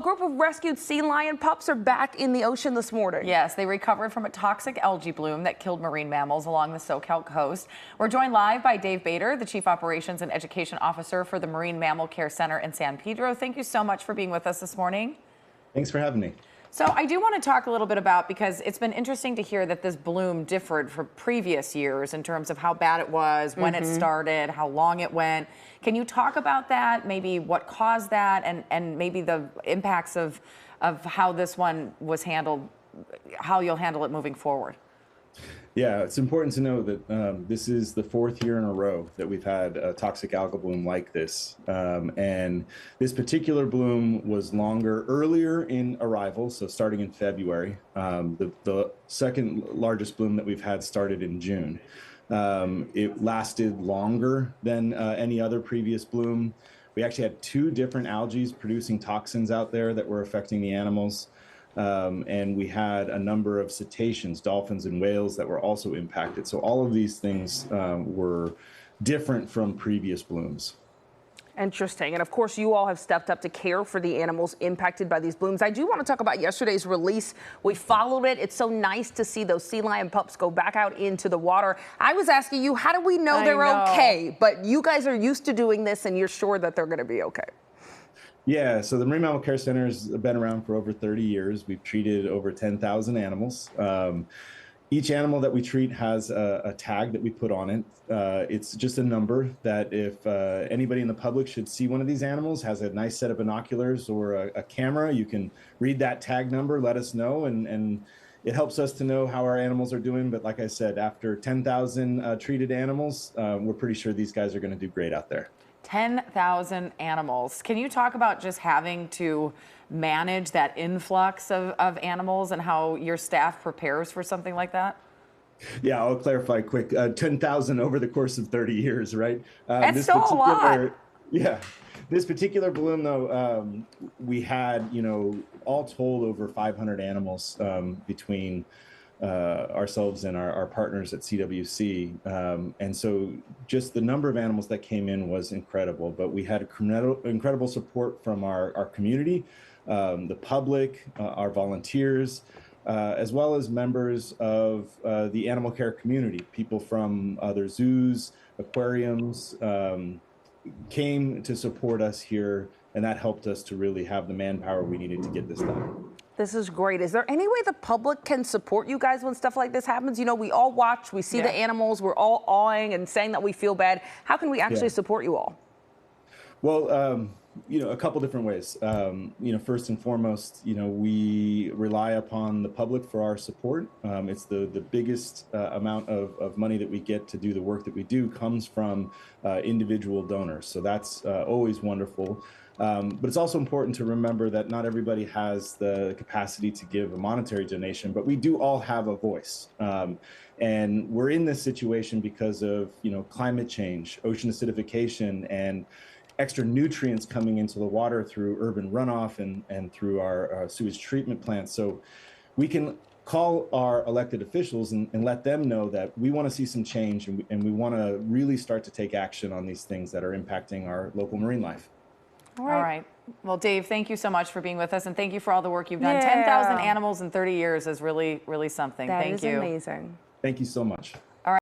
A group of rescued sea lion pups are back in the ocean this morning. Yes, they recovered from a toxic algae bloom that killed marine mammals along the SoCal coast. We're joined live by Dave Bader, the Chief Operations and Education Officer for the Marine Mammal Care Center in San Pedro. Thank you so much for being with us this morning. Thanks for having me. So I do want to talk a little bit about, because it's been interesting to hear that this bloom differed from previous years in terms of how bad it was, when it started, how long it went. Can you talk about that, maybe what caused that, and maybe the impacts of how this one was handled, how you'll handle it moving forward? Yeah, it's important to know that this is the fourth year in a row that we've had a toxic algal bloom like this. And this particular bloom was earlier in arrival, so starting in February. The second largest bloom that we've had started in June. It lasted longer than any other previous bloom. We actually had two different algae producing toxins out there that were affecting the animals. And we had a number of cetaceans, dolphins and whales that were also impacted. So all of these things were different from previous blooms. Interesting. And of course, you all have stepped up to care for the animals impacted by these blooms. I do want to talk about yesterday's release. We followed it. It's so nice to see those sea lion pups go back out into the water. I was asking you, how do we know they're okay? But you guys are used to doing this and you're sure that they're going to be okay. Yeah, so the Marine Mammal Care Center has been around for over 30 years. We've treated over 10,000 animals. Each animal that we treat has a tag that we put on it. It's just a number that if anybody in the public should see one of these animals, has a nice set of binoculars or a camera, you can read that tag number, let us know, and it helps us to know how our animals are doing. But like I said, after 10,000 treated animals, we're pretty sure these guys are going to do great out there. 10,000 animals. Can you talk about just having to manage that influx of animals and how your staff prepares for something like that? Yeah, I'll clarify quick. 10,000 over the course of 30 years, right? That's still a lot. Yeah. This particular bloom, though, we had, all told over 500 animals between ourselves and our partners at CWC. And so just the number of animals that came in was incredible, but we had incredible support from our community, the public, our volunteers, as well as members of the animal care community. People from other zoos, aquariums, came to support us here, and that helped us to really have the manpower we needed to get this done. This is great. Is there any way the public can support you guys when stuff like this happens? We all watch, we see the animals, we're all awing and saying that we feel bad. How can we actually support you all? Well, a couple different ways. First and foremost, we rely upon the public for our support. It's the biggest amount of money that we get to do the work that we do comes from individual donors. So that's always wonderful. But it's also important to remember that not everybody has the capacity to give a monetary donation, but we do all have a voice. And we're in this situation because of, climate change, ocean acidification, and extra nutrients coming into the water through urban runoff and through our sewage treatment plants. So we can call our elected officials and let them know that we want to see some change, and we want to really start to take action on these things that are impacting our local marine life. All right. Well, Dave, thank you so much for being with us, and thank you for all the work you've done. 10,000 animals in 30 years is really, really something. That thank is you. Amazing. Thank you so much.